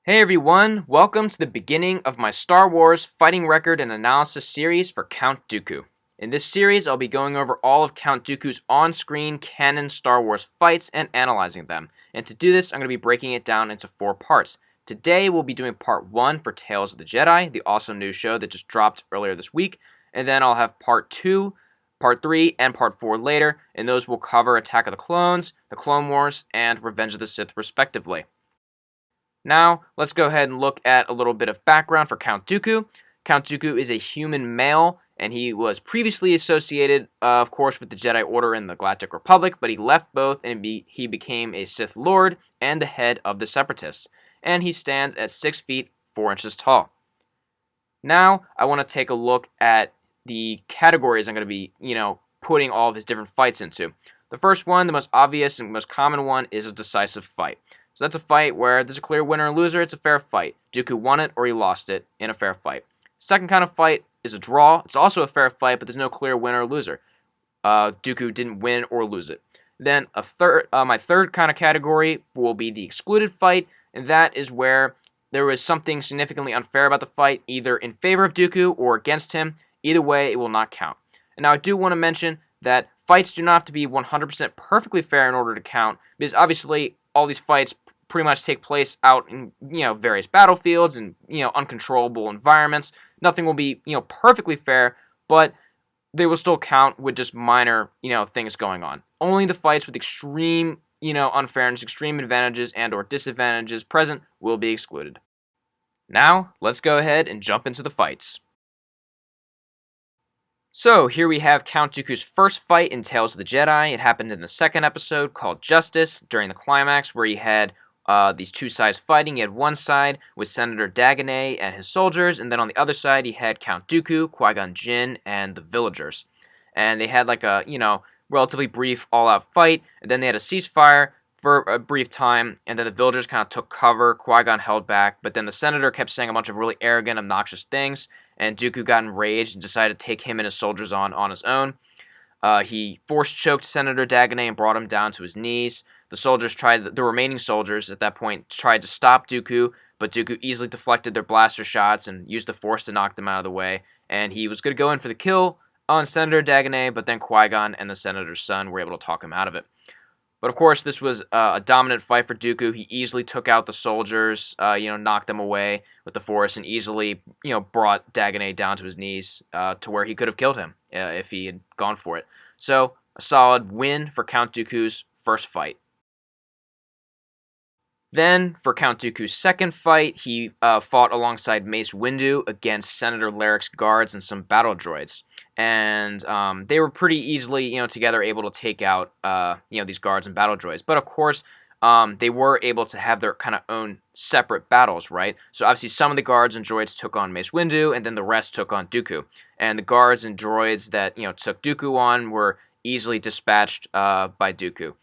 Hey everyone, welcome to the beginning of my Star Wars fighting record and analysis series for Count Dooku. In this series, I'll be going over all of Count Dooku's on-screen canon Star Wars fights and analyzing them. And to do this, I'm going to be breaking it down into 4 parts. Today, we'll be doing part 1 for Tales of the Jedi, the awesome new show that just dropped earlier this week. And then I'll have part 2, part 3, and part 4 later, and those will cover Attack of the Clones, the Clone Wars, and Revenge of the Sith respectively. Now, let's go ahead and look at a little bit of background for Count Dooku. Count Dooku is a human male, and he was previously associated, of course, with the Jedi Order and the Galactic Republic, but he left both and he became a Sith Lord and the head of the Separatists. And he stands at 6 feet 4 inches tall. Now, I want to take a look at the categories I'm going to be, putting all of his different fights into. The first one, the most obvious and most common one, is a decisive fight. So that's a fight where there's a clear winner and loser. It's a fair fight. Dooku won it or he lost it in a fair fight. Second kind of fight is a draw. It's also a fair fight, but there's no clear winner or loser. Dooku didn't win or lose it. Then my third kind of category will be the excluded fight, and that is where there was something significantly unfair about the fight, either in favor of Dooku or against him. Either way, it will not count. And now I do want to mention that fights do not have to be 100% perfectly fair in order to count, because obviously all these fights pretty much take place out in various battlefields and uncontrollable environments. Nothing will be perfectly fair, but they will still count with just minor things going on. Only the fights with extreme unfairness, extreme advantages and or disadvantages present will be excluded. Now let's go ahead and jump into the fights. So here we have Count Dooku's first fight in Tales of the Jedi. It happened in the second episode called Justice during the climax, where he had these two sides fighting. He had one side with Senator Dagonet and his soldiers, and then on the other side he had Count Dooku, Qui-Gon Jinn, and the villagers. And they had like a relatively brief all-out fight, and then they had a ceasefire for a brief time, and then the villagers kind of took cover. Qui-Gon held back, but then the Senator kept saying a bunch of really arrogant, obnoxious things, and Dooku got enraged and decided to take him and his soldiers on his own. He force-choked Senator Dagonet and brought him down to his knees. The remaining soldiers at that point tried to stop Dooku, but Dooku easily deflected their blaster shots and used the Force to knock them out of the way. And he was going to go in for the kill on Senator Dagonet, but then Qui-Gon and the Senator's son were able to talk him out of it. But of course, this was a dominant fight for Dooku. He easily took out the soldiers, knocked them away with the Force, and easily, brought Dagonet down to his knees to where he could have killed him if he had gone for it. So, a solid win for Count Dooku's first fight. Then, for Count Dooku's second fight, he fought alongside Mace Windu against Senator Larrick's guards and some battle droids. And they were pretty easily, together able to take out, these guards and battle droids. But of course, they were able to have their kind of own separate battles, right? So obviously, some of the guards and droids took on Mace Windu, and then the rest took on Dooku. And the guards and droids that took Dooku on were easily dispatched by Dooku.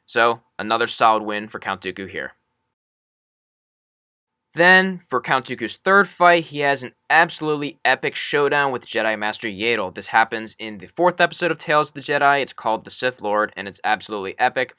So another solid win for Count Dooku here. Then, for Count Dooku's third fight, he has an absolutely epic showdown with Jedi Master Yaddle. This happens in the 4th episode of Tales of the Jedi. It's called The Sith Lord, and it's absolutely epic.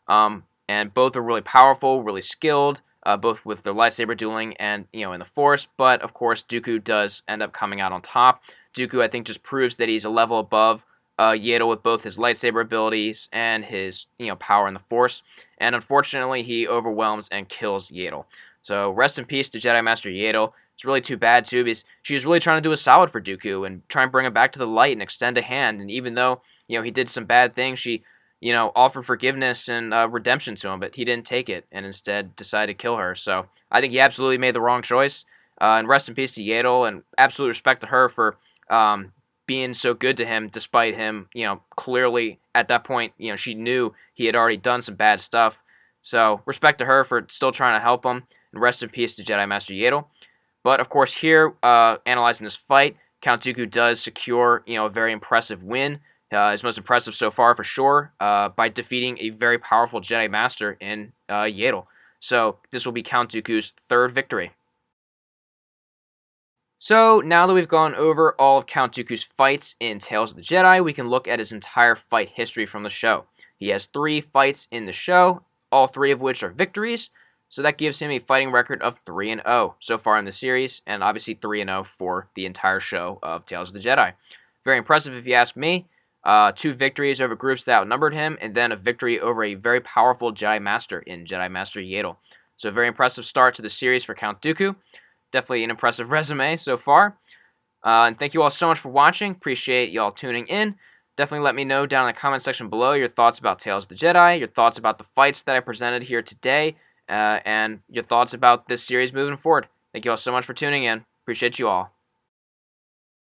And both are really powerful, really skilled, both with their lightsaber dueling and, in the Force. But, of course, Dooku does end up coming out on top. Dooku, I think, just proves that he's a level above Yaddle with both his lightsaber abilities and his, power in the Force. And unfortunately, he overwhelms and kills Yaddle. So rest in peace to Jedi Master Yaddle. It's really too bad, too, because she was really trying to do a solid for Dooku and try and bring him back to the light and extend a hand. And even though, he did some bad things, she, offered forgiveness and redemption to him, but he didn't take it and instead decided to kill her. So I think he absolutely made the wrong choice. And rest in peace to Yaddle, and absolute respect to her for being so good to him, despite him, clearly at that point, she knew he had already done some bad stuff. So respect to her for still trying to help him. And rest in peace to Jedi Master Yaddle. But of course, here, analyzing this fight, Count Dooku does secure, a very impressive win. His most impressive so far, for sure, by defeating a very powerful Jedi Master in Yaddle. So this will be Count Dooku's third victory. So now that we've gone over all of Count Dooku's fights in Tales of the Jedi, we can look at his entire fight history from the show. He has 3 fights in the show, all 3 of which are victories. So that gives him a fighting record of 3-0 so far in the series, and obviously 3-0 for the entire show of Tales of the Jedi. Very impressive if you ask me. 2 victories over groups that outnumbered him, and then a victory over a very powerful Jedi Master in Jedi Master Yaddle. So a very impressive start to the series for Count Dooku. Definitely an impressive resume so far. And thank you all so much for watching. Appreciate y'all tuning in. Definitely let me know down in the comment section below your thoughts about Tales of the Jedi, your thoughts about the fights that I presented here today, and your thoughts about this series moving forward. Thank you all so much for tuning in. Appreciate you all.